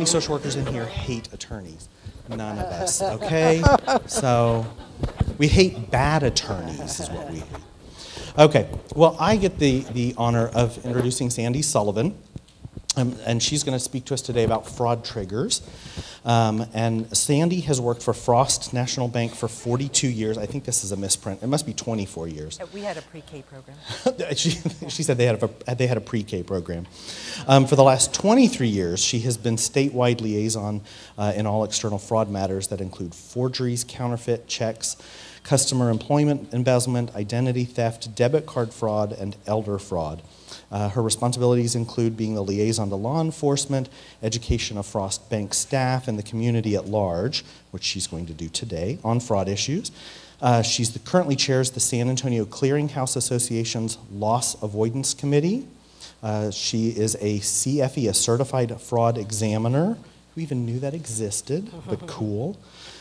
social workers in here hate attorneys? None of us, okay? So we hate bad attorneys is what we hate. Okay, well, I get the honor of introducing Sandy Sullivan, and she's going to speak to us today about fraud triggers. And Sandy has worked for Frost National Bank for 42 years. I think this is a misprint. It must be 24 years. We had a pre-K program. she said they had a pre-K program. For the last 23 years, she has been statewide liaison in all external fraud matters that include forgeries, counterfeit checks, customer employment embezzlement, identity theft, debit card fraud, and elder fraud. Her responsibilities include being the liaison to law enforcement, education of Frost Bank staff, and the community at large, which she's going to do today, on fraud issues. She currently chairs the San Antonio Clearinghouse Association's Loss Avoidance Committee. She is a CFE, a Certified Fraud Examiner. Who even knew that existed, but cool.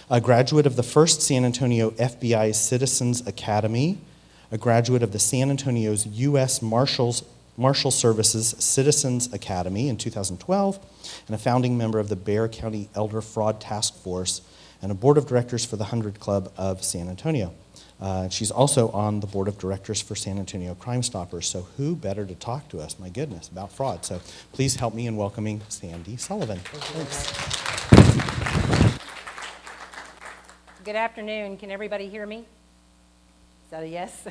A graduate of the first San Antonio FBI Citizens Academy, a graduate of the San Antonio's U.S. Marshal Services Citizens Academy in 2012, and a founding member of the Bexar County Elder Fraud Task Force, and a board of directors for the 100 Club of San Antonio. She's also on the board of directors for San Antonio Crime Stoppers, so who better to talk to us, my goodness, about fraud. So please help me in welcoming Sandy Sullivan. Thanks. Good afternoon. Can everybody hear me? Is that a yes?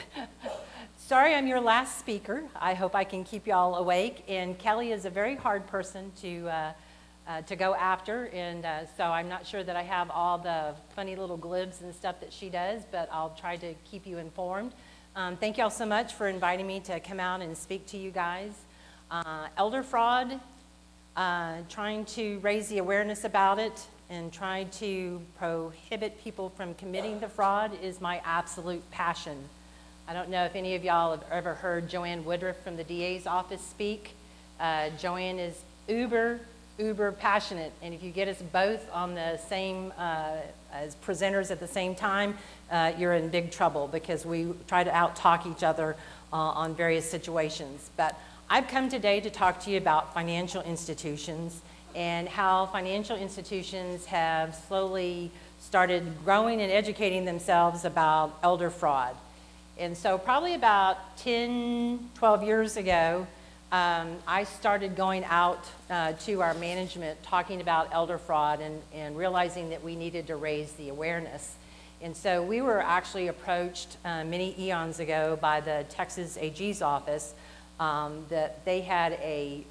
Sorry, I'm your last speaker. I hope I can keep you all awake. And Kelly is a very hard person to go after, and so I'm not sure that I have all the funny little glibs and stuff that she does, but I'll try to keep you informed. Thank you all so much for inviting me to come out and speak to you guys. Elder fraud, trying to raise the awareness about it and trying to prohibit people from committing the fraud is my absolute passion. I don't know if any of y'all have ever heard Joanne Woodruff from the DA's office speak. Joanne is uber passionate, and if you get us both on the same, as presenters at the same time, you're in big trouble because we try to out-talk each other on various situations. But I've come today to talk to you about financial institutions and how financial institutions have slowly started growing and educating themselves about elder fraud. And so probably about 10, 12 years ago, I started going out to our management talking about elder fraud and realizing that we needed to raise the awareness. And so we were actually approached many eons ago by the Texas AG's office that they had a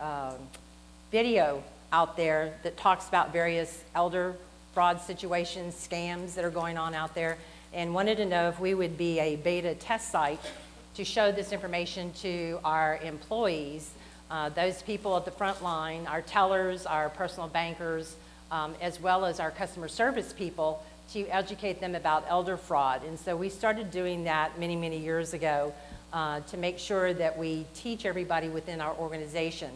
video out there that talks about various elder fraud situations, scams that are going on out there, and wanted to know if we would be a beta test site to show this information to our employees, those people at the front line, our tellers, our personal bankers, as well as our customer service people, to educate them about elder fraud. And so we started doing that many, many years ago to make sure that we teach everybody within our organization.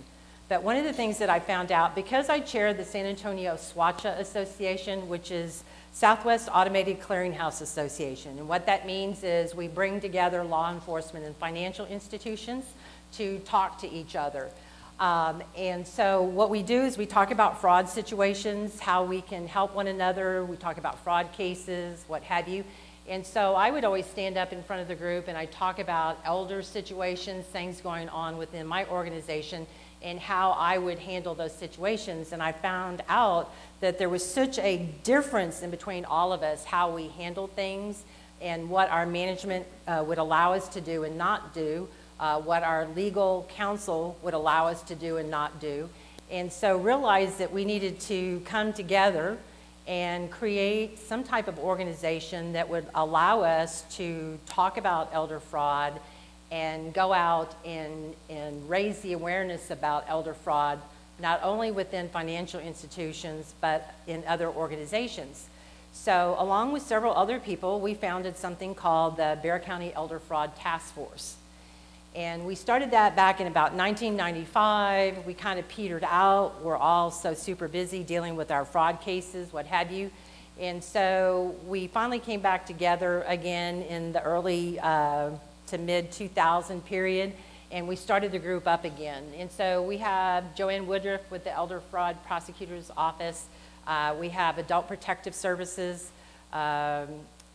But one of the things that I found out, because I chair the San Antonio SWACHA Association, which is Southwest Automated Clearinghouse Association, and what that means is we bring together law enforcement and financial institutions to talk to each other. And so what we do is we talk about fraud situations, how we can help one another, we talk about fraud cases, what have you. And so I would always stand up in front of the group and I talk about elder situations, things going on within my organization, and how I would handle those situations. And I found out that there was such a difference in between all of us, how we handle things and what our management would allow us to do and not do, what our legal counsel would allow us to do and not do. And so realized that we needed to come together and create some type of organization that would allow us to talk about elder fraud and go out and raise the awareness about elder fraud, not only within financial institutions, but in other organizations. So along with several other people, we founded something called the Bexar County Elder Fraud Task Force. And we started that back in about 1995. We kind of petered out. We're all so super busy dealing with our fraud cases, what have you. And so we finally came back together again in the early to mid 2000 period, and we started the group up again. And so we have Joanne Woodruff with the Elder Fraud Prosecutor's Office. We have Adult Protective Services.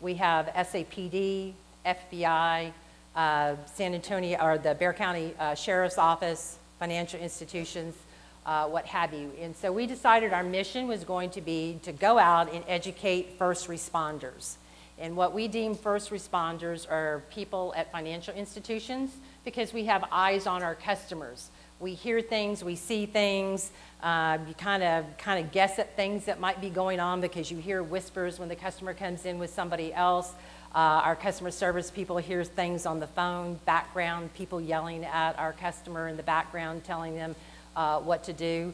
We have SAPD, FBI, San Antonio, or the Bexar County Sheriff's Office, financial institutions, what have you. And so we decided our mission was going to be to go out and educate first responders. And what we deem first responders are people at financial institutions, because we have eyes on our customers. We hear things, we see things, you kind of guess at things that might be going on because you hear whispers when the customer comes in with somebody else. Our customer service people hear things on the phone, background, people yelling at our customer in the background, telling them what to do.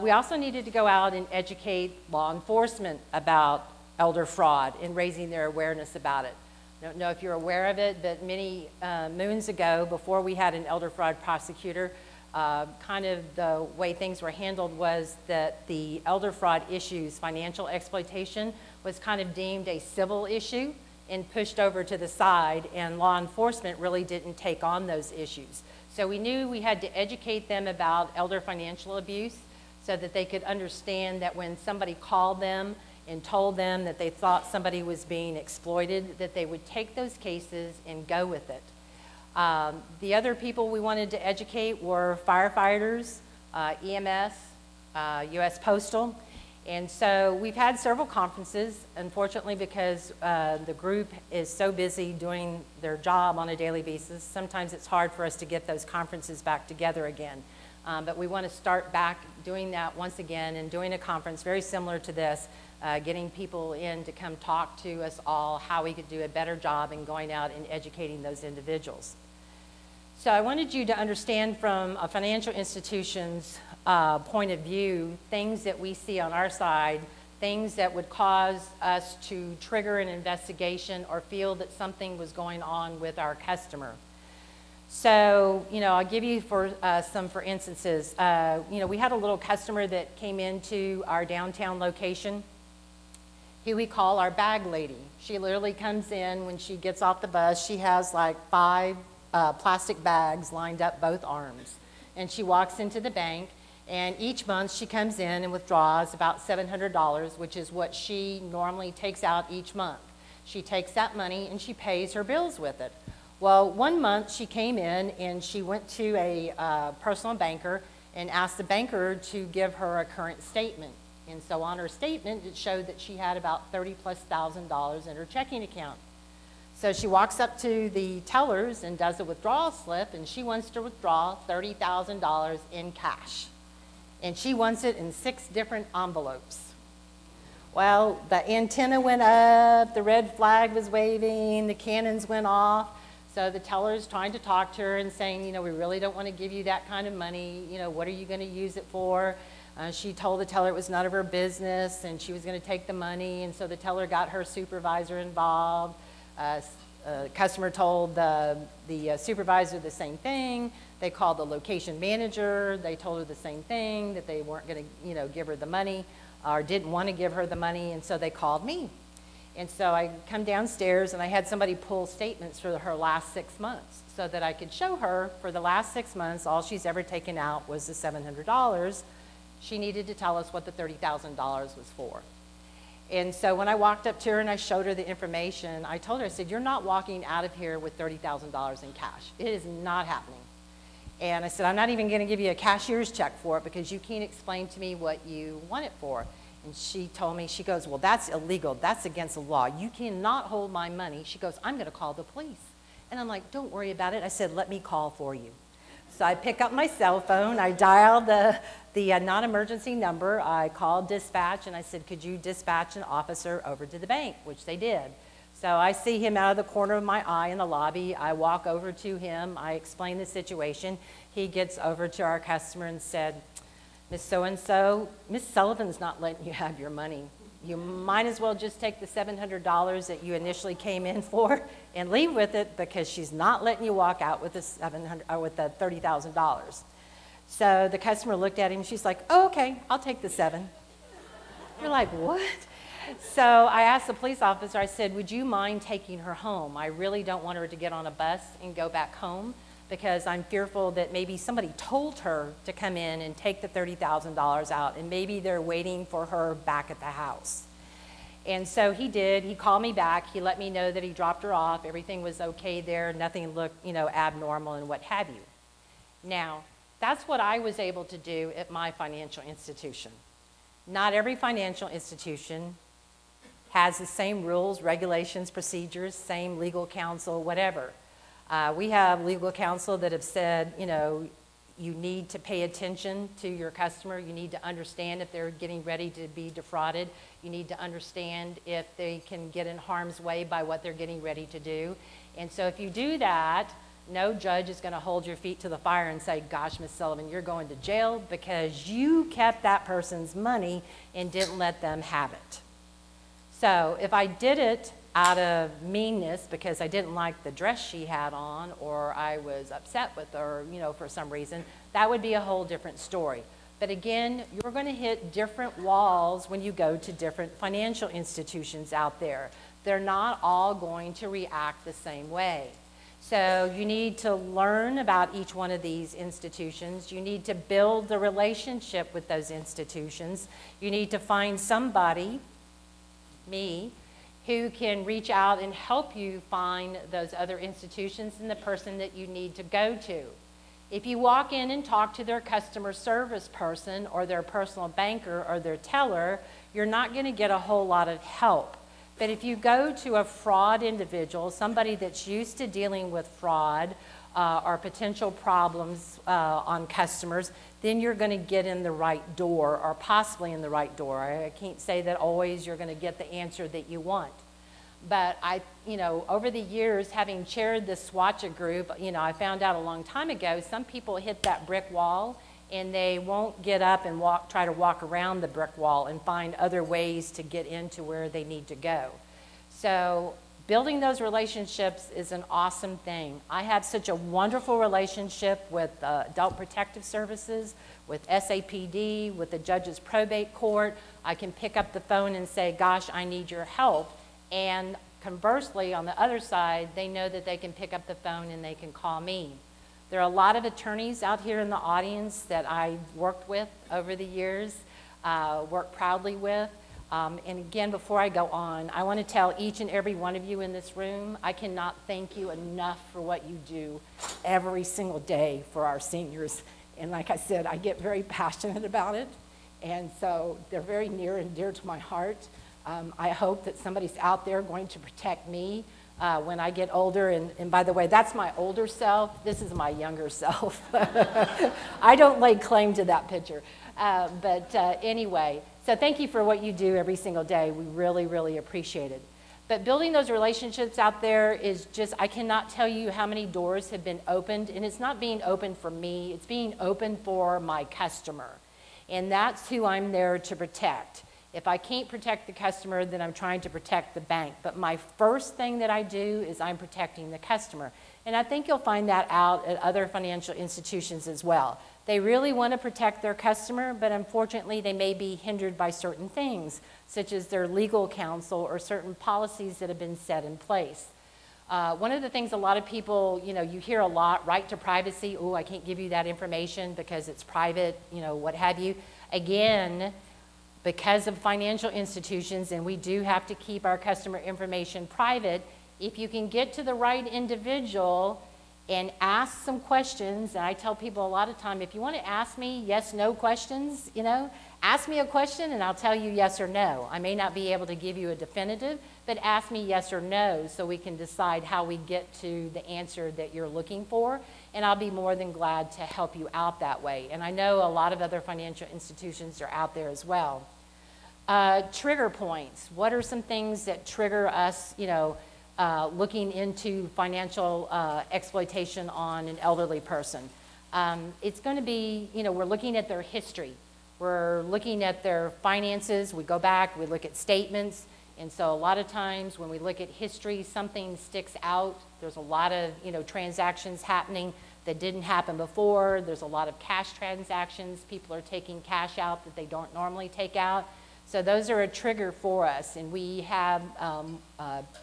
We also needed to go out and educate law enforcement about elder fraud and raising their awareness about it. I don't know if you're aware of it, but many moons ago, before we had an elder fraud prosecutor, kind of the way things were handled was that the elder fraud issues, financial exploitation, was kind of deemed a civil issue and pushed over to the side, and law enforcement really didn't take on those issues. So we knew we had to educate them about elder financial abuse so that they could understand that when somebody called them and told them that they thought somebody was being exploited, that they would take those cases and go with it. The other people we wanted to educate were firefighters, EMS, U.S. Postal. And so we've had several conferences, unfortunately, because the group is so busy doing their job on a daily basis. Sometimes it's hard for us to get those conferences back together again. But we want to start back doing that once again and doing a conference very similar to this, getting people in to come talk to us all how we could do a better job in going out and educating those individuals. So I wanted you to understand from a financial institution's point of view, things that we see on our side, things that would cause us to trigger an investigation or feel that something was going on with our customer. So, I'll give you for instances. We had a little customer that came into our downtown location, who we call our bag lady. She literally comes in when she gets off the bus. She has like 5 plastic bags lined up both arms. And she walks into the bank, and each month she comes in and withdraws about $700, which is what she normally takes out each month. She takes that money and she pays her bills with it. Well, one month she came in and she went to a personal banker and asked the banker to give her a current statement. And so on her statement, it showed that she had about $30,000+ in her checking account. So she walks up to the tellers and does a withdrawal slip, and she wants to withdraw $30,000 in cash. And she wants it in 6 different envelopes. Well, the antenna went up, the red flag was waving, the cannons went off. So the teller's trying to talk to her and saying, we really don't want to give you that kind of money. What are you going to use it for? She told the teller it was none of her business and she was going to take the money. And so the teller got her supervisor involved. Customer told the supervisor the same thing. They called the location manager. They told her the same thing, that they weren't going to give her the money or didn't want to give her the money. And so they called me. And so I come downstairs and I had somebody pull statements for her last 6 months so that I could show her for the last 6 months, all she's ever taken out was the $700. She needed to tell us what the $30,000 was for. And so when I walked up to her and I showed her the information, I told her, I said, you're not walking out of here with $30,000 in cash. It is not happening. And I said, I'm not even going to give you a cashier's check for it because you can't explain to me what you want it for. And she told me, she goes, well, that's illegal. That's against the law. You cannot hold my money. She goes, I'm going to call the police. And I'm like, don't worry about it. I said, let me call for you. So I pick up my cell phone. I dialed the non-emergency number. I called dispatch, and I said, could you dispatch an officer over to the bank, which they did. So I see him out of the corner of my eye in the lobby. I walk over to him. I explain the situation. He gets over to our customer and said, Miss So-and-so, Miss Sullivan's not letting you have your money. You might as well just take the $700 that you initially came in for and leave with it because she's not letting you walk out with the $30,000. So the customer looked at him. She's like, oh, okay, I'll take the 7. You're like, what? So I asked the police officer, I said, would you mind taking her home? I really don't want her to get on a bus and go back home. because I'm fearful that maybe somebody told her to come in and take the $30,000 out, and maybe they're waiting for her back at the house. And so he did. He called me back. He let me know that he dropped her off. Everything was okay there. Nothing looked, abnormal and what have you. Now, that's what I was able to do at my financial institution. Not every financial institution has the same rules, regulations, procedures, same legal counsel, whatever. We have legal counsel that have said, you need to pay attention to your customer. You need to understand if they're getting ready to be defrauded. You need to understand if they can get in harm's way by what they're getting ready to do. And so if you do that, no judge is going to hold your feet to the fire and say, gosh, Ms. Sullivan, you're going to jail because you kept that person's money and didn't let them have it. So if I did it out of meanness because I didn't like the dress she had on, or I was upset with her, for some reason, that would be a whole different story. But again, you're going to hit different walls when you go to different financial institutions out there. They're not all going to react the same way. So you need to learn about each one of these institutions. You need to build the relationship with those institutions. You need to find somebody, me, who can reach out and help you find those other institutions and the person that you need to go to. If you walk in and talk to their customer service person or their personal banker or their teller, you're not going to get a whole lot of help. But if you go to a fraud individual, somebody that's used to dealing with fraud or potential problems on customers, then you're going to get in the right door, or possibly in the right door. I can't say that always you're going to get the answer that you want. But over the years, having chaired the SWATCHA group, I found out a long time ago, some people hit that brick wall and they won't get up and try to walk around the brick wall and find other ways to get into where they need to go. So building those relationships is an awesome thing. I have such a wonderful relationship with Adult Protective Services, with SAPD, with the Judge's Probate Court. I can pick up the phone and say, gosh, I need your help. And conversely, on the other side, they know that they can pick up the phone and they can call me. There are a lot of attorneys out here in the audience that I've worked with over the years, worked proudly with. And again, before I go on, I want to tell each and every one of you in this room, I cannot thank you enough for what you do every single day for our seniors. And like I said, I get very passionate about it. And so they're very near and dear to my heart. I hope that somebody's out there going to protect me when I get older. And by the way, that's my older self. This is my younger self. I don't lay claim to that picture. But anyway, so thank you for what you do every single day. We really, really appreciate it. But building those relationships out there is just, I cannot tell you how many doors have been opened. And it's not being opened for me. It's being opened for my customer. And that's who I'm there to protect. If I can't protect the customer, then I'm trying to protect the bank. But my first thing that I do is I'm protecting the customer. And I think you'll find that out at other financial institutions as well. They really want to protect their customer, but unfortunately they may be hindered by certain things, such as their legal counsel or certain policies that have been set in place. One of the things a lot of people, you hear a lot, right to privacy. Oh, I can't give you that information because it's private, what have you. Again, because of financial institutions, and we do have to keep our customer information private, if you can get to the right individual and ask some questions, and I tell people a lot of time, if you want to ask me yes, no questions, ask me a question and I'll tell you yes or no. I may not be able to give you a definitive, but ask me yes or no so we can decide how we get to the answer that you're looking for, and I'll be more than glad to help you out that way. And I know a lot of other financial institutions are out there as well. Trigger points. What are some things that trigger us, looking into financial exploitation on an elderly person? It's going to be, we're looking at their history. We're looking at their finances. We go back, we look at statements. And so a lot of times when we look at history, something sticks out. There's a lot of, transactions happening that didn't happen before. There's a lot of cash transactions. People are taking cash out that they don't normally take out. So those are a trigger for us, and we have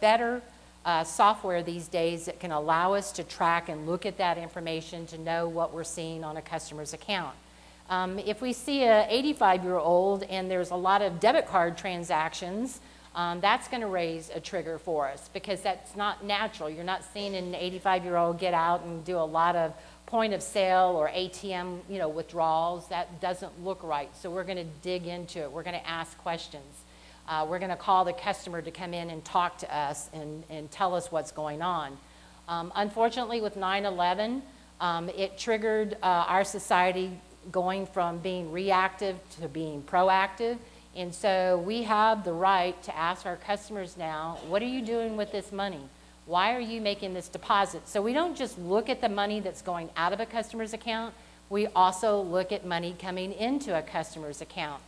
better software these days that can allow us to track and look at that information to know what we're seeing on a customer's account. If we see an 85-year-old and there's a lot of debit card transactions, that's going to raise a trigger for us because that's not natural. You're not seeing an 85-year-old get out and do a lot of point of sale or ATM, withdrawals. That doesn't look right. So we're going to dig into it. We're going to ask questions. We're going to call the customer to come in and talk to us and tell us what's going on. Unfortunately, with 9/11, it triggered our society going from being reactive to being proactive. And so we have the right to ask our customers now, what are you doing with this money? Why are you making this deposit? So we don't just look at the money that's going out of a customer's account, we also look at money coming into a customer's account.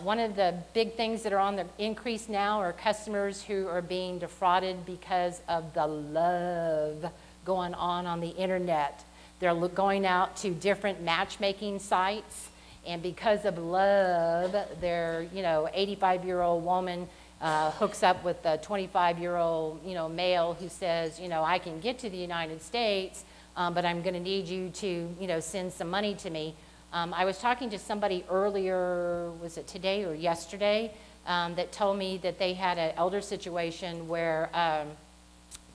One of the big things that are on the increase now are customers who are being defrauded because of the love going on the internet. They're going out to different matchmaking sites, and because of love, their 85-year-old woman hooks up with a 25-year-old male who says, I can get to the United States, but I'm going to need you to send some money to me. I was talking to somebody earlier, was it today or yesterday, that told me that they had an elder situation where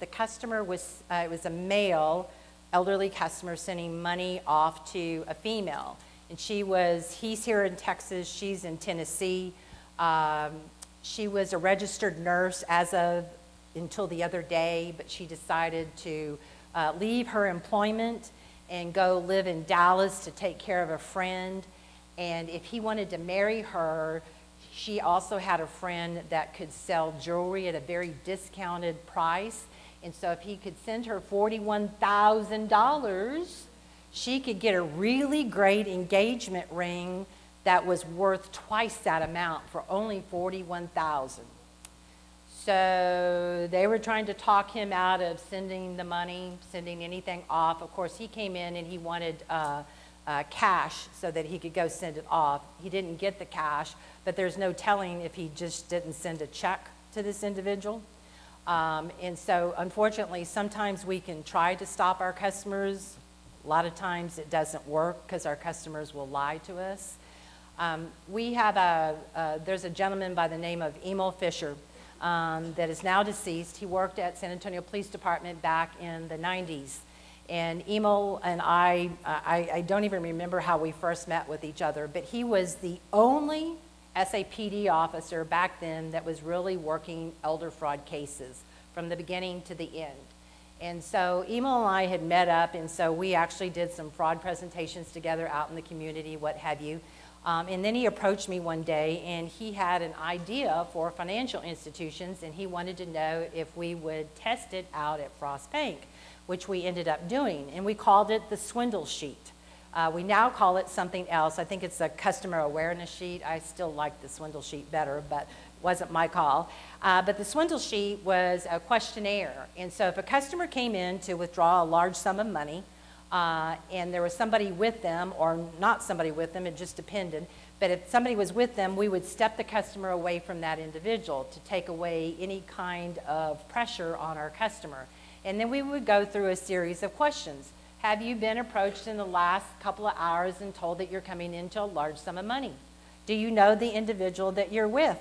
the customer was, it was a male elderly customer sending money off to a female. And he's here in Texas, she's in Tennessee. She was a registered nurse until the other day, but she decided to leave her employment and go live in Dallas to take care of a friend. And if he wanted to marry her, she also had a friend that could sell jewelry at a very discounted price. And so if he could send her $41,000, she could get a really great engagement ring that was worth twice that amount for only $41,000. So they were trying to talk him out of sending the money, sending anything off. Of course, he came in and he wanted cash so that he could go send it off. He didn't get the cash, but there's no telling if he just didn't send a check to this individual. And so, unfortunately, sometimes we can try to stop our customers. A lot of times it doesn't work because our customers will lie to us. We have there's a gentleman by the name of Emil Fisher that is now deceased. He worked at San Antonio Police Department back in the 90s. And Emil and I don't even remember how we first met with each other, but he was the only SAPD officer back then that was really working elder fraud cases from the beginning to the end. And so Emil and I had met up, and so we actually did some fraud presentations together out in the community, what have you. And then he approached me one day, and he had an idea for financial institutions, and he wanted to know if we would test it out at Frost Bank, which we ended up doing. And we called it the swindle sheet. We now call it something else. I think it's a customer awareness sheet. I still like the swindle sheet better, but wasn't my call. But the swindle sheet was a questionnaire. And so if a customer came in to withdraw a large sum of money, and there was somebody with them or not somebody with them, it just depended. But if somebody was with them, we would step the customer away from that individual to take away any kind of pressure on our customer. And then we would go through a series of questions. Have you been approached in the last couple of hours and told that you're coming into a large sum of money? Do you know the individual that you're with?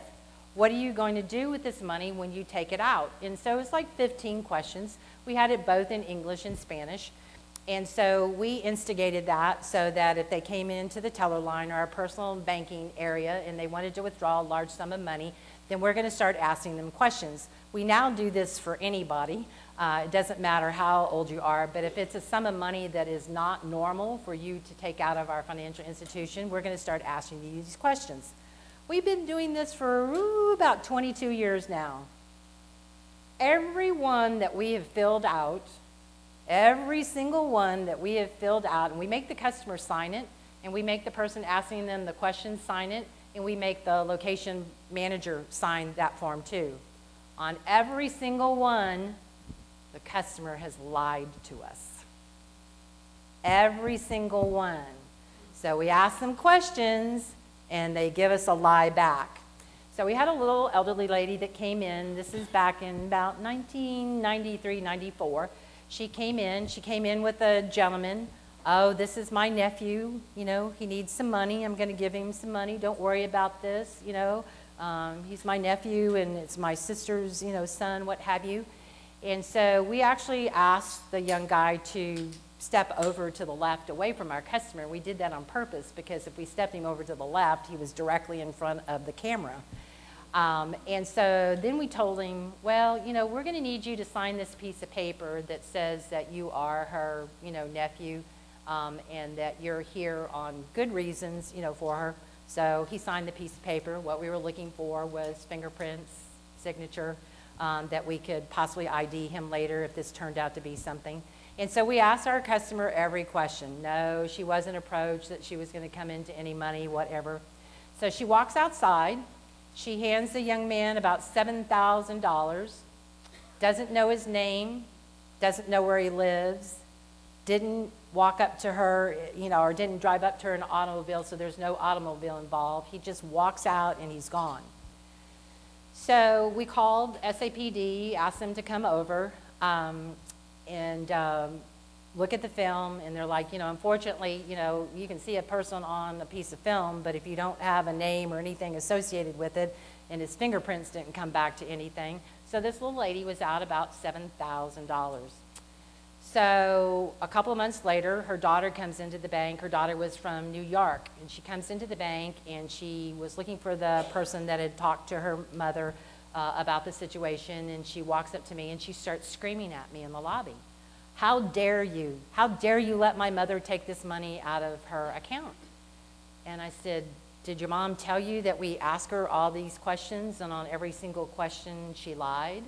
What are you going to do with this money when you take it out? And so it's like 15 questions. We had it both in English and Spanish. And so we instigated that so that if they came into the teller line or our personal banking area and they wanted to withdraw a large sum of money, then we're going to start asking them questions. We now do this for anybody. It doesn't matter how old you are, but if it's a sum of money that is not normal for you to take out of our financial institution, we're going to start asking you these questions. We've been doing this for about 22 years now. Every one that we have filled out, every single one that we have filled out, and we make the customer sign it, and we make the person asking them the questions sign it, and we make the location manager sign that form too. On every single one, the customer has lied to us. Every single one. So we ask them questions, and they give us a lie back. So we had a little elderly lady that came in. This is back in about 1993, 94. She came in with a gentleman. Oh, this is my nephew, you know, he needs some money. I'm going to give him some money. Don't worry about this, you know. He's my nephew and it's my sister's, you know, son, what have you. And so we actually asked the young guy to step over to the left away from our customer. We did that on purpose because if we stepped him over to the left, he was directly in front of the camera. And so then we told him, well, you know, we're going to need you to sign this piece of paper that says that you are her, you know, nephew, and that you're here on good reasons, you know, for her. So he signed the piece of paper. What we were looking for was fingerprints, signature, that we could possibly ID him later if this turned out to be something. And so we asked our customer every question. No, she wasn't approached that she was going to come into any money, whatever. So she walks outside. She hands the young man about $7,000, doesn't know his name, doesn't know where he lives, didn't walk up to her, you know, or didn't drive up to her in an automobile, so there's no automobile involved. He just walks out and he's gone. So we called SAPD, asked them to come over and look at the film, and they're like, you know, unfortunately, you know, you can see a person on a piece of film, but if you don't have a name or anything associated with it, and his fingerprints didn't come back to anything. So this little lady was out about $7,000. So a couple of months later, her daughter comes into the bank. Her daughter was from New York, and she comes into the bank, and she was looking for the person that had talked to her mother about the situation, and she walks up to me, and she starts screaming at me in the lobby. How dare you? How dare you let my mother take this money out of her account? And I said, did your mom tell you that we ask her all these questions, and on every single question she lied?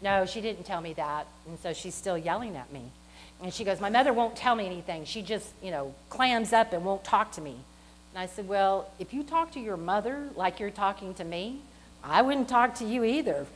No, she didn't tell me that, and so she's still yelling at me. And she goes, my mother won't tell me anything. She just, you know, clams up and won't talk to me. And I said, well, if you talk to your mother like you're talking to me, I wouldn't talk to you either.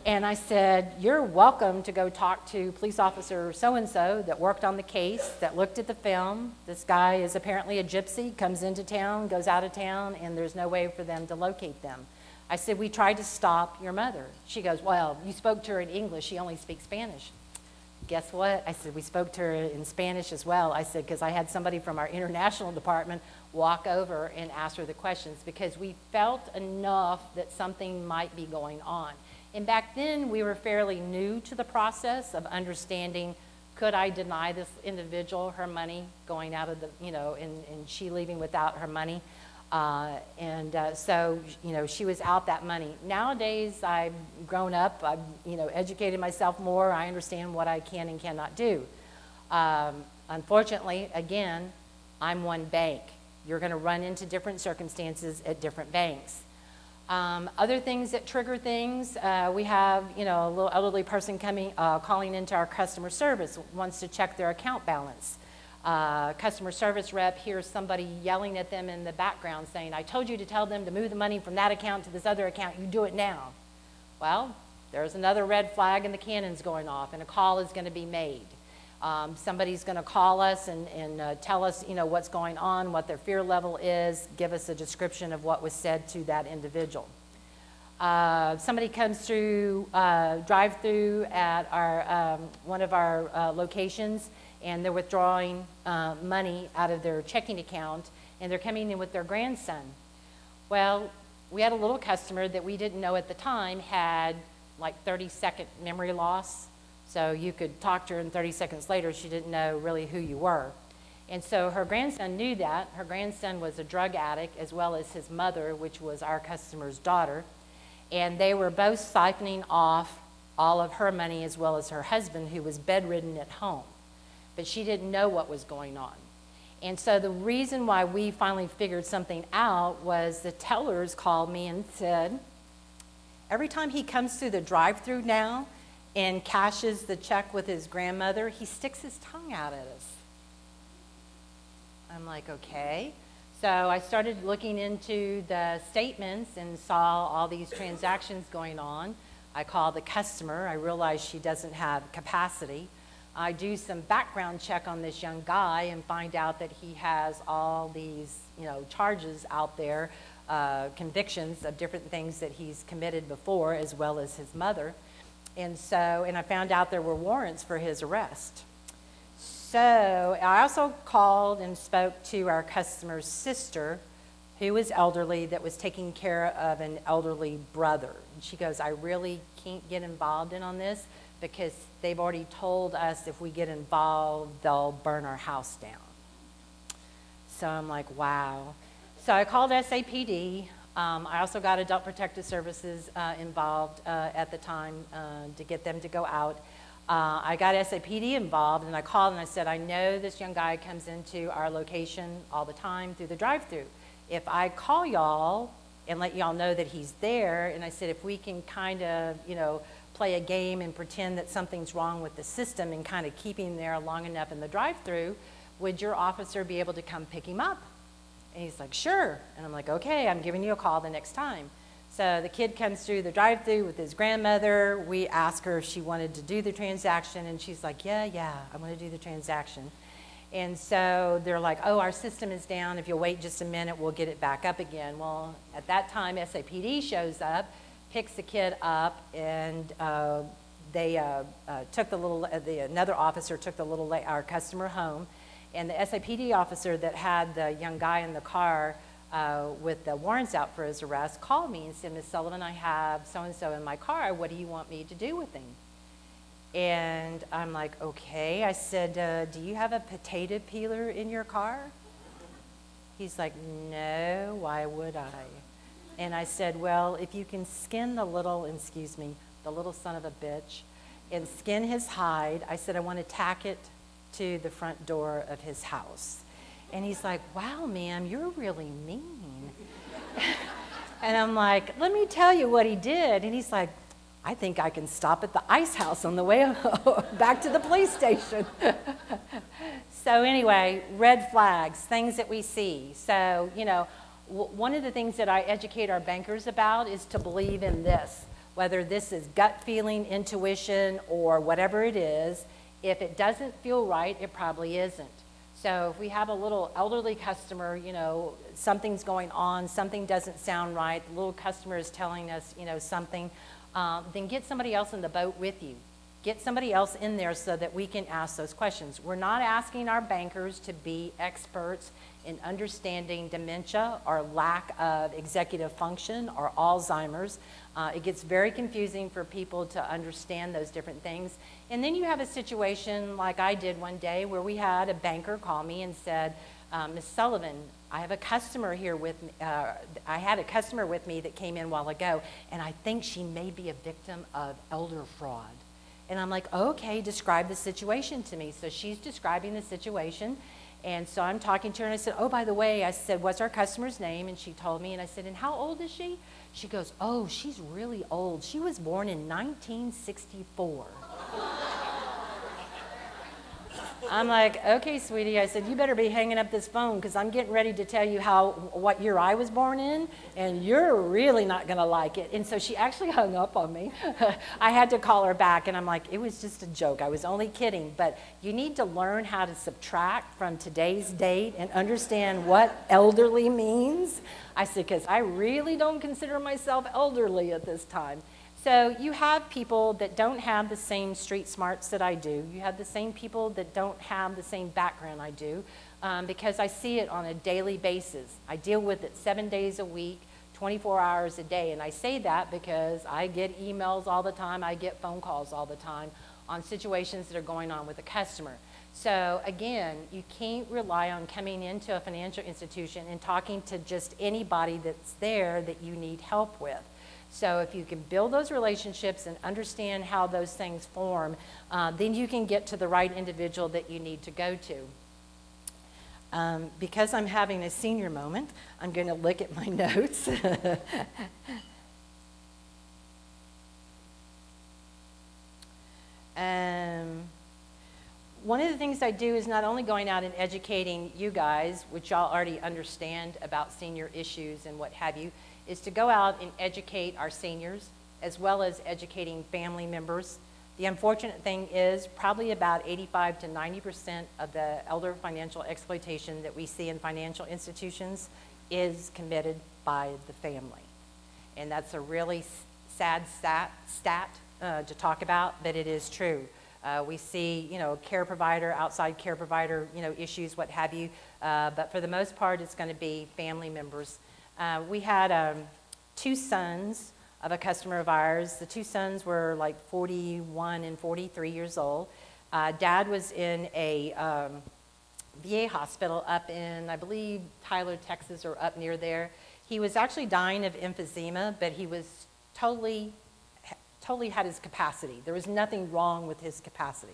And I said, you're welcome to go talk to police officer so-and-so that worked on the case, that looked at the film. This guy is apparently a gypsy, comes into town, goes out of town, and there's no way for them to locate them. I said, we tried to stop your mother. She goes, well, you spoke to her in English. She only speaks Spanish. Guess what? I said, we spoke to her in Spanish as well. I said, because I had somebody from our international department walk over and ask her the questions because we felt enough that something might be going on. And back then, we were fairly new to the process of understanding, could I deny this individual her money going out of the, you know, and she leaving without her money? So, you know, she was out that money. Nowadays, I've grown up, I've, you know, educated myself more. I understand what I can and cannot do. Unfortunately, again, I'm one bank. You're going to run into different circumstances at different banks. Other things that trigger things, we have, you know, a little elderly person coming, calling into our customer service, wants to check their account balance. Customer service rep hears somebody yelling at them in the background saying, I told you to tell them to move the money from that account to this other account, you do it now. Well, there's another red flag and the cannon's going off and a call is going to be made. Somebody's going to call us and tell us, you know, what's going on, what their fear level is, give us a description of what was said to that individual. Somebody comes through drive-through at our, one of our locations, and they're withdrawing money out of their checking account, and they're coming in with their grandson. Well, we had a little customer that we didn't know at the time had like 30-second memory loss. So you could talk to her, and 30 seconds later, she didn't know really who you were. And so her grandson knew that. Her grandson was a drug addict, as well as his mother, which was our customer's daughter. And they were both siphoning off all of her money, as well as her husband, who was bedridden at home. But she didn't know what was going on. And so the reason why we finally figured something out was the tellers called me and said, every time he comes through the drive-through now and cashes the check with his grandmother, he sticks his tongue out at us. I'm like, okay. So I started looking into the statements and saw all these transactions going on. I called the customer. I realized she doesn't have capacity. I do some background check on this young guy and find out that he has all these, you know, charges out there convictions of different things that he's committed before, as well as his mother. And I found out there were warrants for his arrest. So I also called and spoke to our customer's sister, who was elderly, that was taking care of an elderly brother. And she goes, I really can't get involved in on this because they've already told us if we get involved, they'll burn our house down. So I'm like, wow. So I called SAPD. I also got Adult Protective Services involved at the time to get them to go out. I got SAPD involved, and I called and I said, I know this young guy comes into our location all the time through the drive-thru. If I call y'all and let y'all know that he's there, and I said, if we can kind of, play a game and pretend that something's wrong with the system and kind of keep him there long enough in the drive-thru, would your officer be able to come pick him up? And he's like, sure. And I'm like, okay, I'm giving you a call the next time. So the kid comes through the drive-thru with his grandmother. We ask her if she wanted to do the transaction, and she's like, yeah, I want to do the transaction. And so they're like, oh, our system is down. If you'll wait just a minute, we'll get it back up again. Well, at that time, SAPD shows up, picks the kid up, and they took another officer took our customer home. And the SAPD officer that had the young guy in the car with the warrants out for his arrest called me and said, Ms. Sullivan, I have so-and-so in my car. What do you want me to do with him? And I'm like, okay. I said, do you have a potato peeler in your car? He's like, no, why would I? And I said, well, if you can skin the little son of a bitch, and skin his hide, I said, I want to tack it to the front door of his house. And he's like, wow, ma'am, you're really mean. And I'm like, let me tell you what he did. And he's like, I think I can stop at the ice house on the way back to the police station. So anyway, red flags, things that we see. So, one of the things that I educate our bankers about is to believe in this, whether this is gut feeling, intuition, or whatever it is. If it doesn't feel right, it probably isn't. So if we have a little elderly customer, something's going on, something doesn't sound right, the little customer is telling us, something, then get somebody else in the boat with you. Get somebody else in there so that we can ask those questions. We're not asking our bankers to be experts in understanding dementia or lack of executive function or Alzheimer's. It gets very confusing for people to understand those different things. And then you have a situation like I did one day where we had a banker call me and said, Ms. Sullivan, I have a customer here with me. I had a customer with me that came in a while ago, and I think she may be a victim of elder fraud. And I'm like, okay, describe the situation to me. So she's describing the situation. And so I'm talking to her, and I said, oh, by the way, I said, what's our customer's name? And she told me, and I said, and how old is she? She goes, oh, she's really old. She was born in 1964. I'm like, okay, sweetie. I said, you better be hanging up this phone because I'm getting ready to tell you what year I was born in, and you're really not going to like it. And so she actually hung up on me. I had to call her back, and I'm like, it was just a joke. I was only kidding. But you need to learn how to subtract from today's date and understand what elderly means. I said, because I really don't consider myself elderly at this time. So you have people that don't have the same street smarts that I do. You have the same people that don't have the same background I do because I see it on a daily basis. I deal with it 7 days a week, 24 hours a day. And I say that because I get emails all the time. I get phone calls all the time on situations that are going on with a customer. So again, you can't rely on coming into a financial institution and talking to just anybody that's there that you need help with. So if you can build those relationships and understand how those things form, then you can get to the right individual that you need to go to. Because I'm having a senior moment, I'm going to look at my notes. One of the things I do is not only going out and educating you guys, which y'all already understand about senior issues and what have you, is to go out and educate our seniors as well as educating family members. The unfortunate thing is probably about 85 to 90% of the elder financial exploitation that we see in financial institutions is committed by the family. And that's a really sad stat to talk about, but it is true. We see, care provider, outside care provider, issues, what have you, but for the most part, it's going to be family members. We had 2 sons of a customer of ours. The 2 sons were like 41 and 43 years old. Dad was in a VA hospital up in, I believe, Tyler, Texas, or up near there. He was actually dying of emphysema, but he was totally had his capacity. There was nothing wrong with his capacity.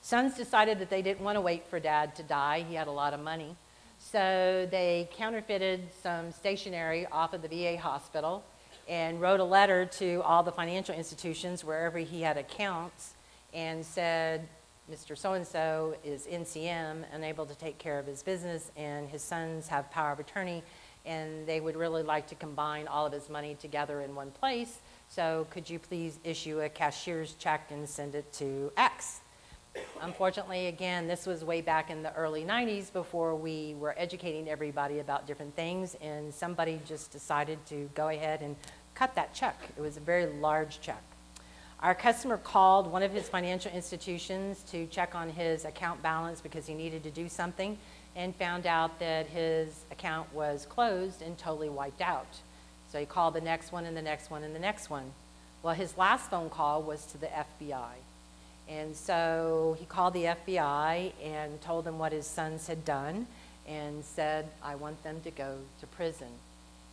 Sons decided that they didn't want to wait for Dad to die. He had a lot of money. So they counterfeited some stationery off of the VA hospital and wrote a letter to all the financial institutions wherever he had accounts and said, Mr. So-and-so is NCM, unable to take care of his business, and his sons have power of attorney, and they would really like to combine all of his money together in one place. So could you please issue a cashier's check and send it to X? Unfortunately, again, this was way back in the early 90s before we were educating everybody about different things, and somebody just decided to go ahead and cut that check. It was a very large check. Our customer called one of his financial institutions to check on his account balance because he needed to do something, and found out that his account was closed and totally wiped out. So he called the next one and the next one and the next one. Well, his last phone call was to the FBI. And so he called the FBI and told them what his sons had done and said, I want them to go to prison.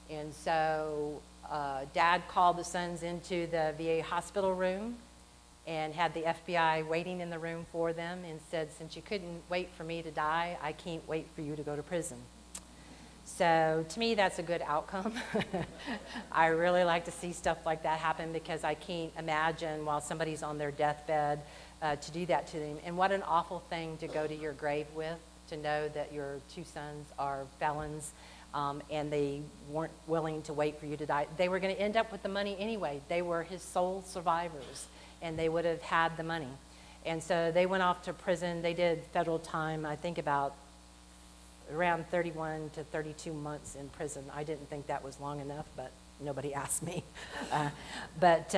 And so Dad called the sons into the VA hospital room and had the FBI waiting in the room for them and said, since you couldn't wait for me to die, I can't wait for you to go to prison. So to me, that's a good outcome. I really like to see stuff like that happen because I can't imagine while somebody's on their deathbed to do that to them. And what an awful thing to go to your grave with, to know that your 2 sons are felons and they weren't willing to wait for you to die. They were going to end up with the money anyway. They were his sole survivors, and they would have had the money. And so they went off to prison. They did federal time, I think about around 31 to 32 months in prison. I didn't think that was long enough, but nobody asked me.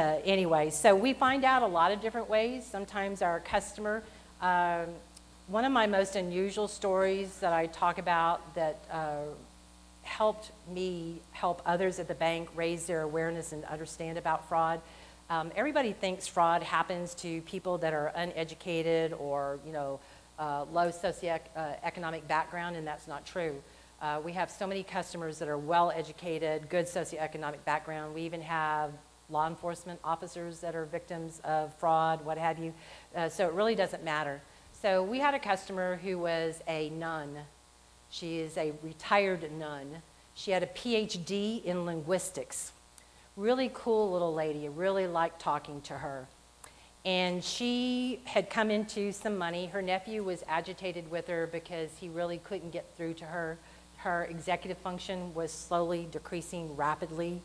Anyway, so we find out a lot of different ways. Sometimes our customer, one of my most unusual stories that I talk about that helped me help others at the bank raise their awareness and understand about fraud. Everybody thinks fraud happens to people that are uneducated or, low socioeconomic background, and that's not true. We have so many customers that are well educated, good socioeconomic background. We even have law enforcement officers that are victims of fraud, what have you. So it really doesn't matter. So we had a customer who was a nun. She is a retired nun. She had a PhD in linguistics. Really cool little lady. I really liked talking to her. And she had come into some money. Her nephew was agitated with her because he really couldn't get through to her. Her executive function was slowly decreasing rapidly,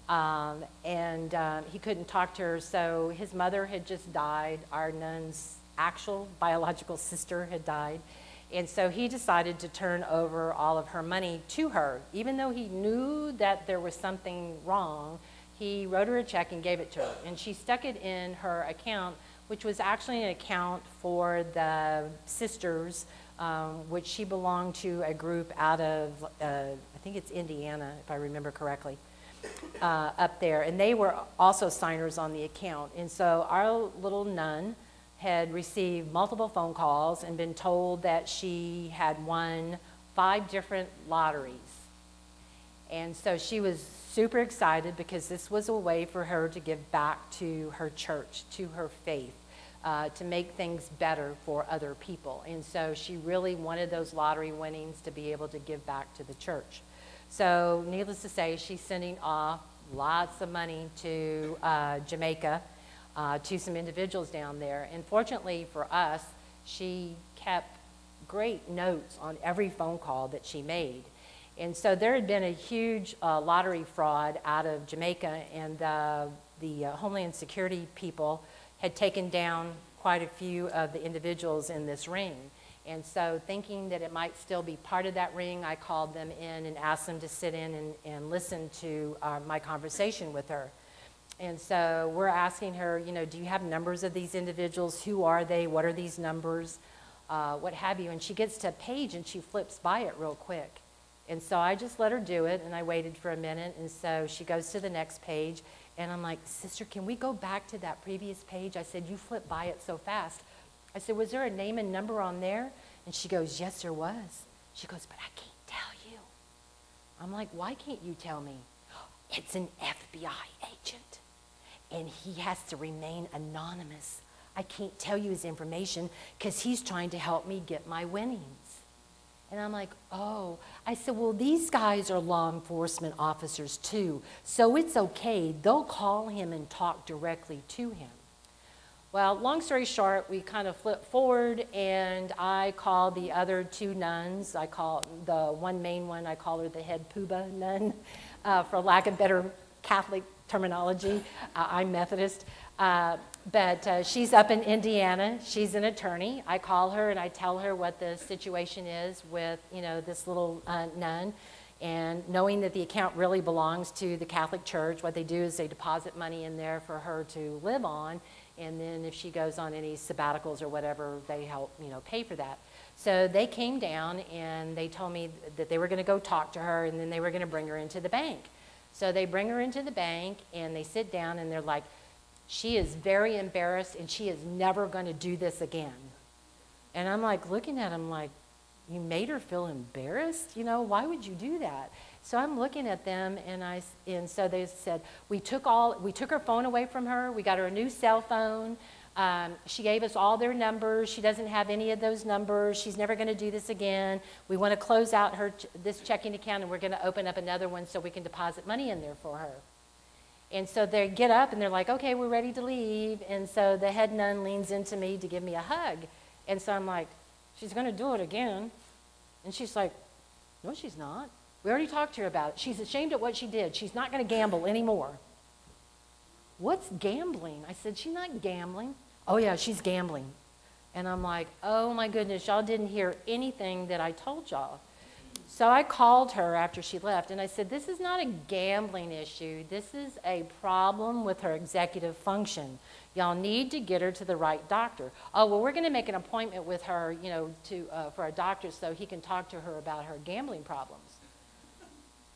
and he couldn't talk to her. So his mother had just died. Our nun's actual biological sister had died. And so he decided to turn over all of her money to her. Even though he knew that there was something wrong, he wrote her a check and gave it to her. And she stuck it in her account, which was actually an account for the sisters, which she belonged to a group out of, I think it's Indiana, if I remember correctly, up there. And they were also signers on the account. And so our little nun had received multiple phone calls and been told that she had won 5 different lotteries. And so she was super excited because this was a way for her to give back to her church, to her faith, to make things better for other people. And so she really wanted those lottery winnings to be able to give back to the church. So needless to say, she's sending off lots of money to Jamaica, to some individuals down there. And fortunately for us, she kept great notes on every phone call that she made. And so there had been a huge lottery fraud out of Jamaica, and the Homeland Security people had taken down quite a few of the individuals in this ring. And so thinking that it might still be part of that ring, I called them in and asked them to sit in and listen to my conversation with her. And so we're asking her, you know, do you have numbers of these individuals? Who are they? What are these numbers? What have you? And she gets to a page and she flips by it real quick. And so I just let her do it, and I waited for a minute. And so she goes to the next page, and I'm like, sister, can we go back to that previous page? I said, you flipped by it so fast. I said, was there a name and number on there? And she goes, yes, there was. She goes, but I can't tell you. I'm like, why can't you tell me? It's an FBI agent, and he has to remain anonymous. I can't tell you his information because he's trying to help me get my winnings. And I'm like, oh. I said, well, these guys are law enforcement officers too, so it's okay. They'll call him and talk directly to him. Well, long story short, we kind of flipped forward, and I called the other two nuns. I call the one main one, I call her the head poobah nun, for lack of better Catholic terminology. I'm Methodist. But she's up in Indiana. She's an attorney. I call her and I tell her what the situation is with, you know, this little nun. And knowing that the account really belongs to the Catholic Church, what they do is they deposit money in there for her to live on. And then if she goes on any sabbaticals or whatever, they help, you know, pay for that. So they came down and they told me that they were going to go talk to her, and then they were going to bring her into the bank. So they bring her into the bank and they sit down and they're like, she is very embarrassed and she is never going to do this again. And I'm like looking at him like, you made her feel embarrassed? You know, why would you do that? So I'm looking at them, and so they said, we took her phone away from her. We got her a new cell phone. She gave us all their numbers. She doesn't have any of those numbers. She's never going to do this again. We want to close out this checking account, and we're going to open up another one so we can deposit money in there for her. And so they get up and they're like, okay, we're ready to leave. And so the head nun leans into me to give me a hug. And so I'm like, she's going to do it again. And she's like, no, she's not. We already talked to her about it. She's ashamed of what she did. She's not going to gamble anymore. What's gambling? I said, she's not gambling. Oh, yeah, she's gambling. And I'm like, oh, my goodness, y'all didn't hear anything that I told y'all. So I called her after she left, and I said, this is not a gambling issue. This is a problem with her executive function. Y'all need to get her to the right doctor. Oh, well, we're going to make an appointment with her, you know, for a doctor so he can talk to her about her gambling problems.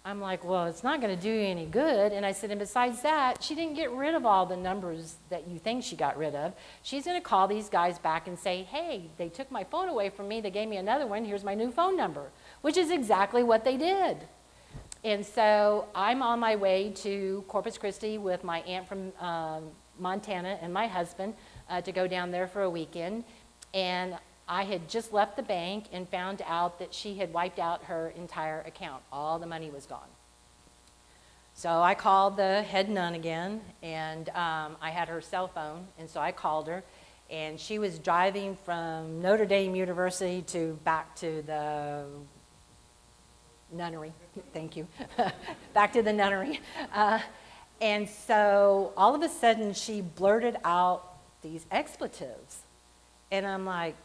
I'm like, well, it's not going to do you any good. And I said, and besides that, she didn't get rid of all the numbers that you think she got rid of. She's going to call these guys back and say, hey, they took my phone away from me. They gave me another one. Here's my new phone number, which is exactly what they did. And so I'm on my way to Corpus Christi with my aunt from Montana and my husband to go down there for a weekend. And I had just left the bank and found out that she had wiped out her entire account. All the money was gone. So I called the head nun again, and I had her cell phone, and so I called her, and she was driving from Notre Dame University back to the nunnery. Thank you. Back to the nunnery. And so all of a sudden she blurted out these expletives, and I'm like,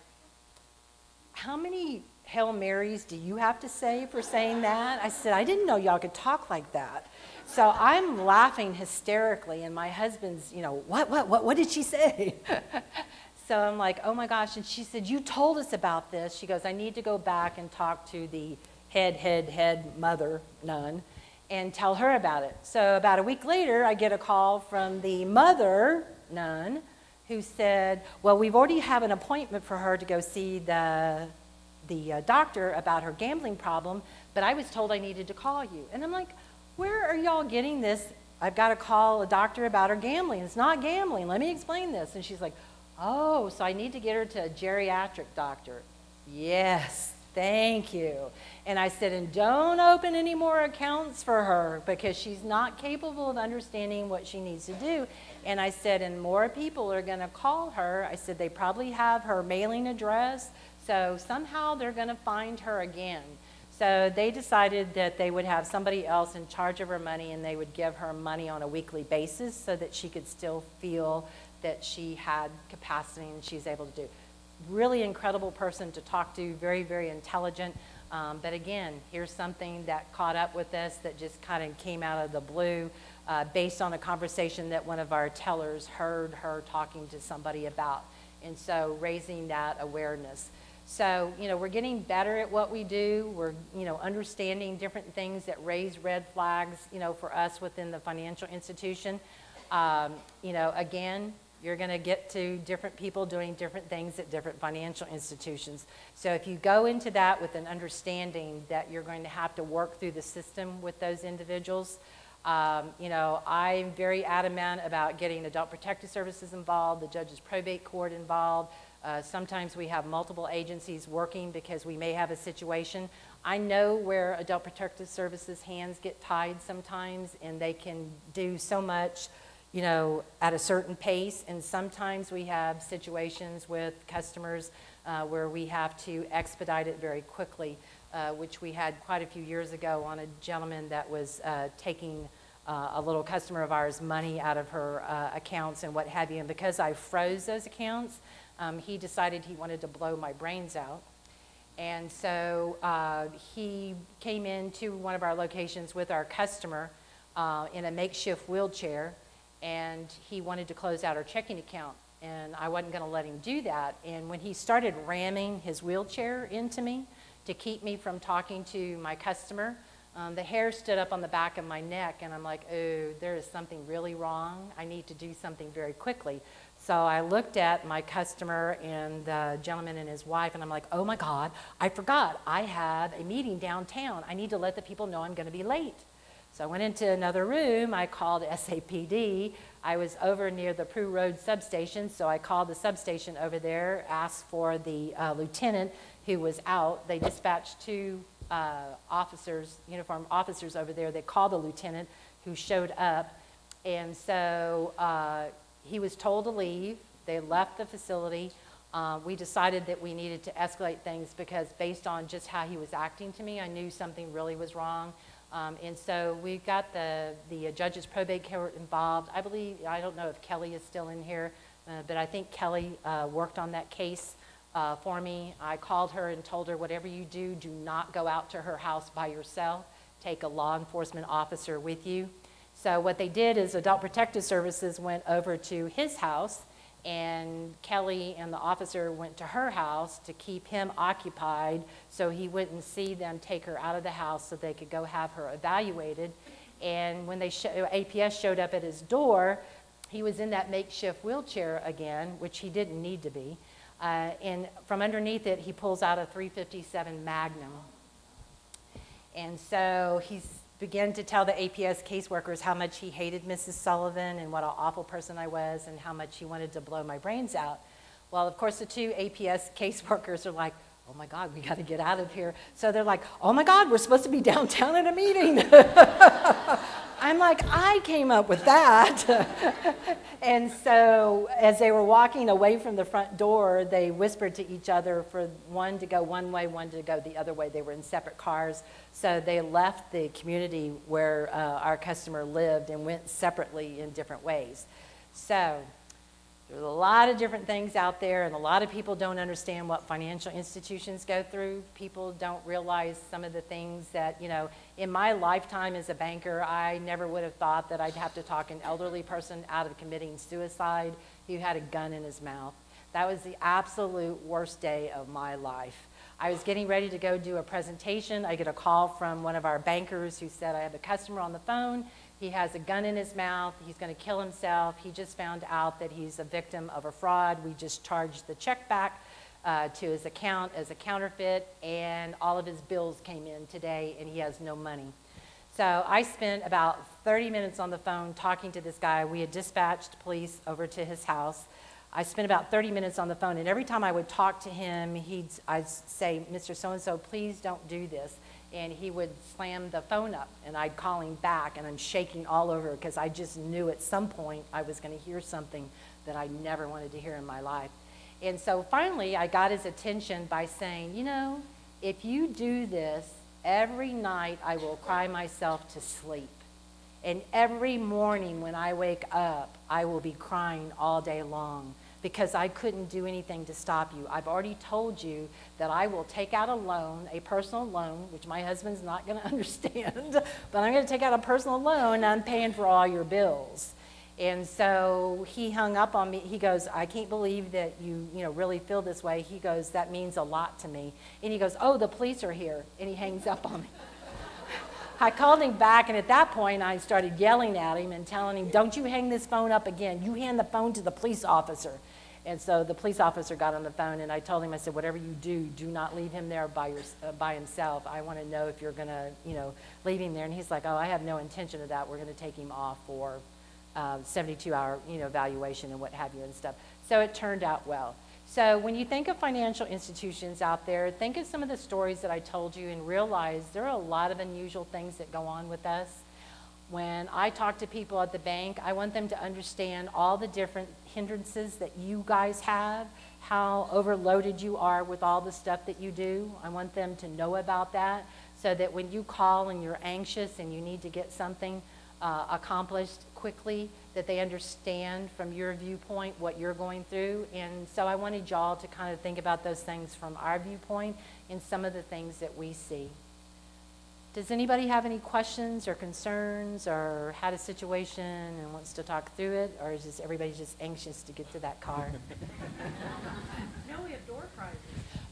how many Hail Marys do you have to say for saying that? I said, I didn't know y'all could talk like that. So I'm laughing hysterically, and my husband's, you know, what did she say? So I'm like, oh my gosh. And she said, you told us about this. She goes, I need to go back and talk to the head mother nun and tell her about it. So about a week later, I get a call from the mother nun who said, well, we've already have an appointment for her to go see the doctor about her gambling problem, but I was told I needed to call you. And I'm like, where are y'all getting this? I've got to call a doctor about her gambling. It's not gambling. Let me explain this. And she's like, oh, so I need to get her to a geriatric doctor. Yes, thank you. And I said, and don't open any more accounts for her because she's not capable of understanding what she needs to do. And I said, and more people are going to call her. I said, they probably have her mailing address, so somehow they're going to find her again. So they decided that they would have somebody else in charge of her money, and they would give her money on a weekly basis so that she could still feel that she had capacity and she's able to do. really incredible person to talk to, very, very intelligent. But again, here's something that caught up with us that just kind of came out of the blue based on a conversation that one of our tellers heard her talking to somebody about. And so raising that awareness. So, you know, we're getting better at what we do. We're, you know, understanding different things that raise red flags, you know, for us within the financial institution. You know, again, you're going to get to different people doing different things at different financial institutions. So if you go into that with an understanding that you're going to have to work through the system with those individuals, you know, I'm very adamant about getting Adult Protective Services involved, the Judge's Probate Court involved. Sometimes we have multiple agencies working because we may have a situation. I know where Adult Protective Services hands get tied sometimes, and they can do so much, you know, at a certain pace. And sometimes we have situations with customers where we have to expedite it very quickly, which we had quite a few years ago on a gentleman that was taking a little customer of ours money out of her accounts and what have you. And because I froze those accounts, he decided he wanted to blow my brains out. And so he came into one of our locations with our customer in a makeshift wheelchair, and he wanted to close out our checking account. And I wasn't going to let him do that. And when he started ramming his wheelchair into me to keep me from talking to my customer, the hair stood up on the back of my neck, and I'm like, oh, there is something really wrong. I need to do something very quickly. So I looked at my customer and the gentleman and his wife, and I'm like, oh my God, I forgot. I have a meeting downtown. I need to let the people know I'm going to be late. So I went into another room. I called SAPD. I was over near the Prue Road substation, so I called the substation over there, asked for the lieutenant who was out. They dispatched two officers, uniformed officers over there. They called the lieutenant who showed up, and so he was told to leave. They left the facility. We decided that we needed to escalate things because based on just how he was acting to me, I knew something really was wrong. And so we got the Judge's Probate Court involved. I believe, I don't know if Kelly is still in here, but I think Kelly worked on that case for me. I called her and told her, whatever you do, do not go out to her house by yourself. Take a law enforcement officer with you. So what they did is Adult Protective Services went over to his house, and Kelly and the officer went to her house to keep him occupied so he wouldn't see them take her out of the house so they could go have her evaluated. And when they APS showed up at his door, he was in that makeshift wheelchair again, which he didn't need to be. And from underneath it, he pulls out a .357 Magnum. And so he's began to tell the APS caseworkers how much he hated Mrs. Sullivan and what an awful person I was and how much he wanted to blow my brains out. Well, of course, the two APS caseworkers are like, oh my God, we got to get out of here. So they're like, oh my God, we're supposed to be downtown at a meeting. I'm like, I came up with that. And so as they were walking away from the front door, they whispered to each other for one to go one way, one to go the other way. They were in separate cars. So they left the community where our customer lived and went separately in different ways. So there's a lot of different things out there, and a lot of people don't understand what financial institutions go through. People don't realize some of the things that, you know, in my lifetime as a banker, I never would have thought that I'd have to talk an elderly person out of committing suicide who had a gun in his mouth. That was the absolute worst day of my life. I was getting ready to go do a presentation. I get a call from one of our bankers who said, I have a customer on the phone. He has a gun in his mouth. He's going to kill himself. He just found out that he's a victim of a fraud. We just charged the check back to his account as a counterfeit, and all of his bills came in today, and he has no money. So I spent about 30 minutes on the phone talking to this guy. We had dispatched police over to his house. I spent about 30 minutes on the phone, and every time I would talk to him, I'd say, Mr. So-and-so, please don't do this. And he would slam the phone up, and I'd call him back, and I'm shaking all over because I just knew at some point I was going to hear something that I never wanted to hear in my life. And so finally, I got his attention by saying, you know, if you do this, every night I will cry myself to sleep. And every morning when I wake up, I will be crying all day long because I couldn't do anything to stop you. I've already told you that I will take out a loan, a personal loan, which my husband's not going to understand, but I'm going to take out a personal loan and I'm paying for all your bills. And so he hung up on me. He goes, I can't believe that you really feel this way. He goes, that means a lot to me. And he goes, oh, the police are here. And he hangs up on me. I called him back, and at that point, I started yelling at him and telling him, don't you hang this phone up again. You hand the phone to the police officer. And so the police officer got on the phone, and I told him, I said, whatever you do not leave him there by himself. I want to know if you're going to, leave him there. And he's like, oh, I have no intention of that. We're going to take him off for 72-hour, evaluation and what have you and stuff. So it turned out well. So when you think of financial institutions out there, think of some of the stories that I told you and realize there are a lot of unusual things that go on with us. When I talk to people at the bank, I want them to understand all the different hindrances that you guys have, how overloaded you are with all the stuff that you do. I want them to know about that so that when you call and you're anxious and you need to get something accomplished quickly, that they understand from your viewpoint what you're going through. And so I wanted y'all to kind of think about those things from our viewpoint and some of the things that we see. Does anybody have any questions or concerns or had a situation and wants to talk through it, or is just everybody just anxious to get to that car? No, we have door prizes.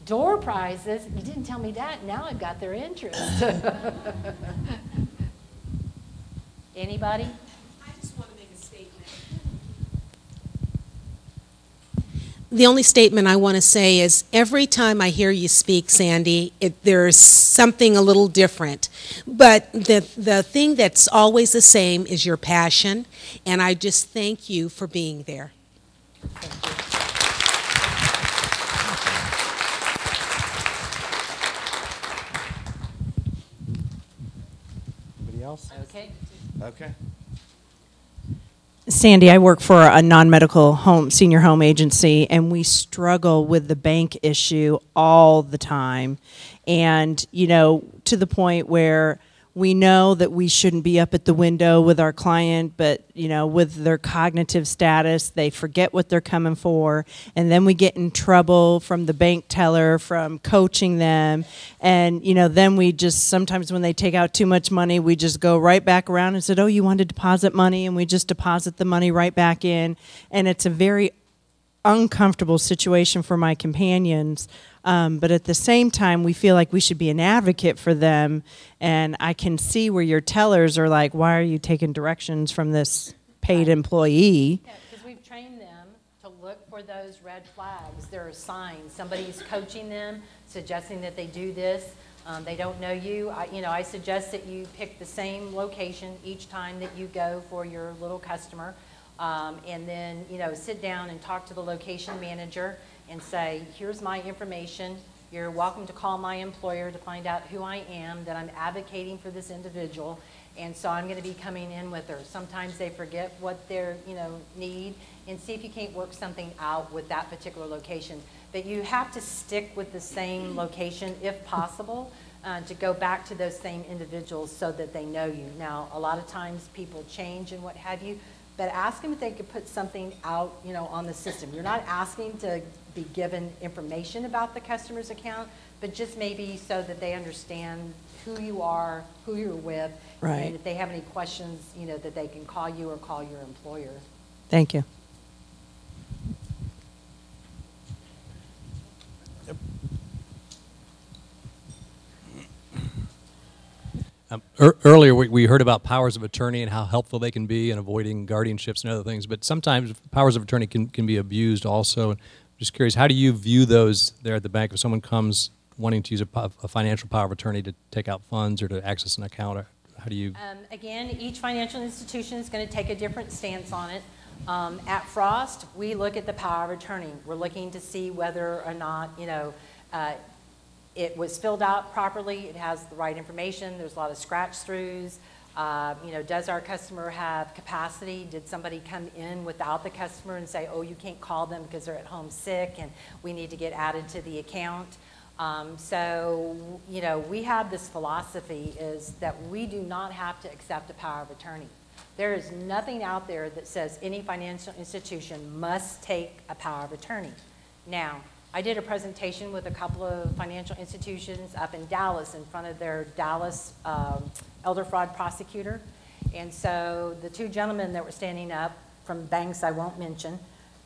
Door prizes? You didn't tell me that. Now I've got their interest. Anybody? I just want to make a statement. The only statement I want to say is every time I hear you speak, Sandy, there's something a little different. But the thing that's always the same is your passion, and I just thank you for being there. Anybody else? Okay. Okay. Sandy, I work for a non-medical senior home agency, and we struggle with the bank issue all the time. And, to the point where we know that we shouldn't be up at the window with our client, but, with their cognitive status, they forget what they're coming for. And then we get in trouble from the bank teller, from coaching them. And, then we just, sometimes when they take out too much money, we just go right back around and said, oh, you want to deposit money? And we just deposit the money right back in. And it's a very uncomfortable situation for my companions. But at the same time, we feel like we should be an advocate for them. And I can see where your tellers are like, why are you taking directions from this paid employee? Yeah, because we've trained them to look for those red flags. There are signs. Somebody's coaching them, suggesting that they do this. They don't know you. I suggest that you pick the same location each time that you go for your little customer. And then, sit down and talk to the location manager and say, here's my information. You're welcome to call my employer to find out who I am, that I'm advocating for this individual, and so I'm going to be coming in with her. Sometimes they forget what they need, and see if you can't work something out with that particular location. But you have to stick with the same location if possible, to go back to those same individuals so that they know you. Now, a lot of times people change and what have you, but ask them if they could put something out, on the system. You're not asking to be given information about the customer's account, but just maybe so that they understand who you are, who you're with, Right. and if they have any questions, that they can call you or call your employer. Thank you. Earlier, we heard about powers of attorney and how helpful they can be in avoiding guardianships and other things, but sometimes powers of attorney can be abused also. I'm just curious, how do you view those there at the bank if someone comes wanting to use a financial power of attorney to take out funds or to access an account? How do you? Again, each financial institution is going to take a different stance on it. At Frost, we look at the power of attorney. We're looking to see whether or not, it was filled out properly, it has the right information, there's a lot of scratch-throughs. Does our customer have capacity? Did somebody come in without the customer and say, oh, you can't call them because they're at home sick and we need to get added to the account? We have this philosophy is that we do not have to accept a power of attorney. There is nothing out there that says any financial institution must take a power of attorney. Now, I did a presentation with a couple of financial institutions up in Dallas in front of their Dallas elder fraud prosecutor. And so the two gentlemen that were standing up from banks I won't mention,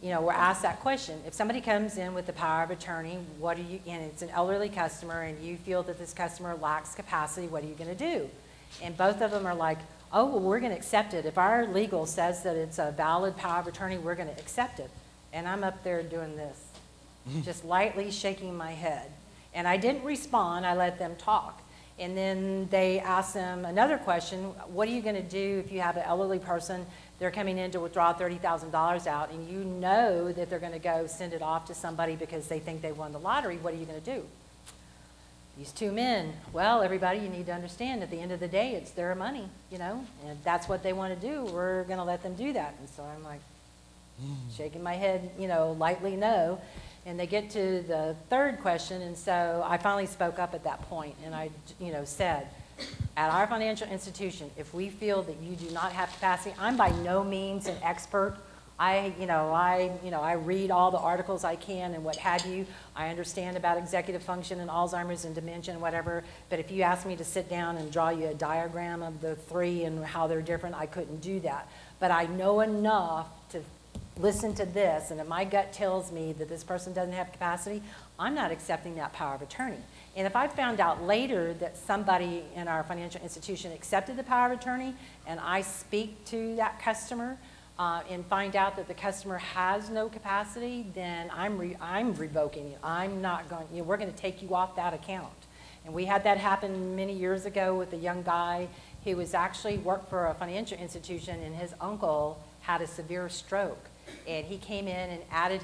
were asked that question. If somebody comes in with the power of attorney, and it's an elderly customer and you feel that this customer lacks capacity, what are you going to do? And both of them are like, oh, well, we're going to accept it. If our legal says that it's a valid power of attorney, we're going to accept it. And I'm up there doing this, just lightly shaking my head. And I didn't respond. I let them talk. And then they asked them another question. What are you going to do if you have an elderly person, they're coming in to withdraw $30,000 out, and you know that they're going to go send it off to somebody because they think they won the lottery? What are you going to do? These two men, well, everybody, you need to understand, at the end of the day, it's their money, and if that's what they want to do, we're going to let them do that. And so I'm like, shaking my head, lightly no. And they get to the third question, and so I finally spoke up at that point, and I, said, at our financial institution, if we feel that you do not have capacity, I'm by no means an expert. I read all the articles I can and what have you. I understand about executive function and Alzheimer's and dementia and whatever, but if you ask me to sit down and draw you a diagram of the three and how they're different, I couldn't do that. But I know enough to listen to this, and if my gut tells me that this person doesn't have capacity, I'm not accepting that power of attorney. And if I found out later that somebody in our financial institution accepted the power of attorney, and I speak to that customer and find out that the customer has no capacity, then I'm revoking you. I'm not going, we're going to take you off that account. And we had that happen many years ago with a young guy who was actually worked for a financial institution, and his uncle had a severe stroke. And he came in and added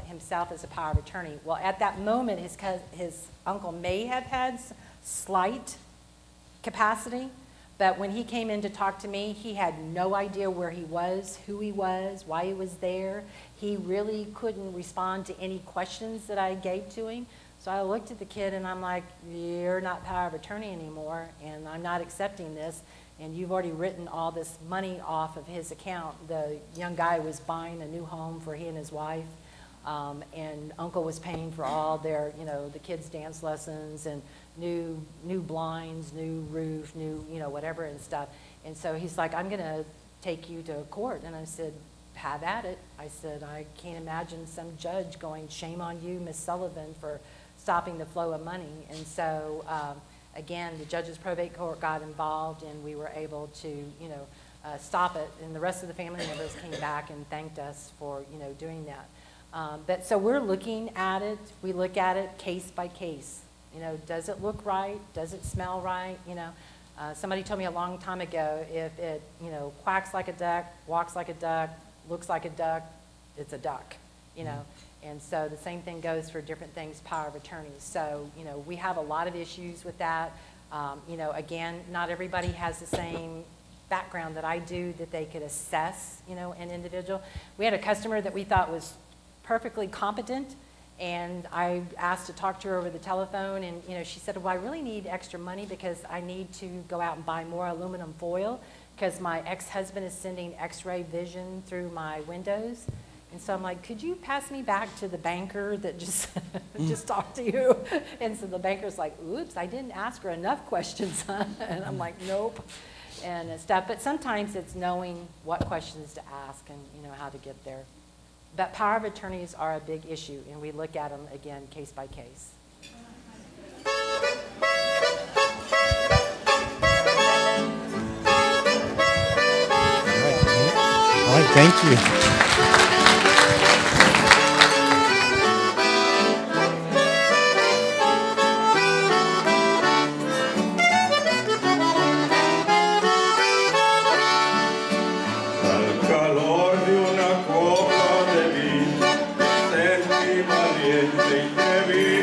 himself as a power of attorney. Well, at that moment, his uncle may have had slight capacity, but when he came in to talk to me, he had no idea where he was, who he was, why he was there. He really couldn't respond to any questions that I gave to him. So I looked at the kid and I'm like, you're not power of attorney anymore, and I'm not accepting this. And you've already written all this money off of his account. The young guy was buying a new home for he and his wife, and uncle was paying for all their, the kids' dance lessons and new blinds, new roof, new, whatever and stuff. And so he's like, I'm going to take you to court. And I said, have at it. I said, I can't imagine some judge going, shame on you, Miss Sullivan, for stopping the flow of money. And so, again, the judge's probate court got involved, and we were able to, stop it. And the rest of the family members came back and thanked us for, doing that. But so we're looking at it. We look at it case by case. Does it look right? Does it smell right? Somebody told me a long time ago, if it, quacks like a duck, walks like a duck, looks like a duck, it's a duck, And so the same thing goes for different things, power of attorney. So, we have a lot of issues with that. Again, not everybody has the same background that I do that they could assess, an individual. We had a customer that we thought was perfectly competent, and I asked to talk to her over the telephone, and, she said, well, I really need extra money because I need to go out and buy more aluminum foil because my ex-husband is sending x-ray vision through my windows. And so I'm like, could you pass me back to the banker that just just talked to you? And so the banker's like, oops, I didn't ask her enough questions, huh? And I'm like, nope, and stuff. But sometimes it's knowing what questions to ask and, how to get there. But power of attorneys are a big issue, and we look at them, again, case by case. All right, thank you. Valiente y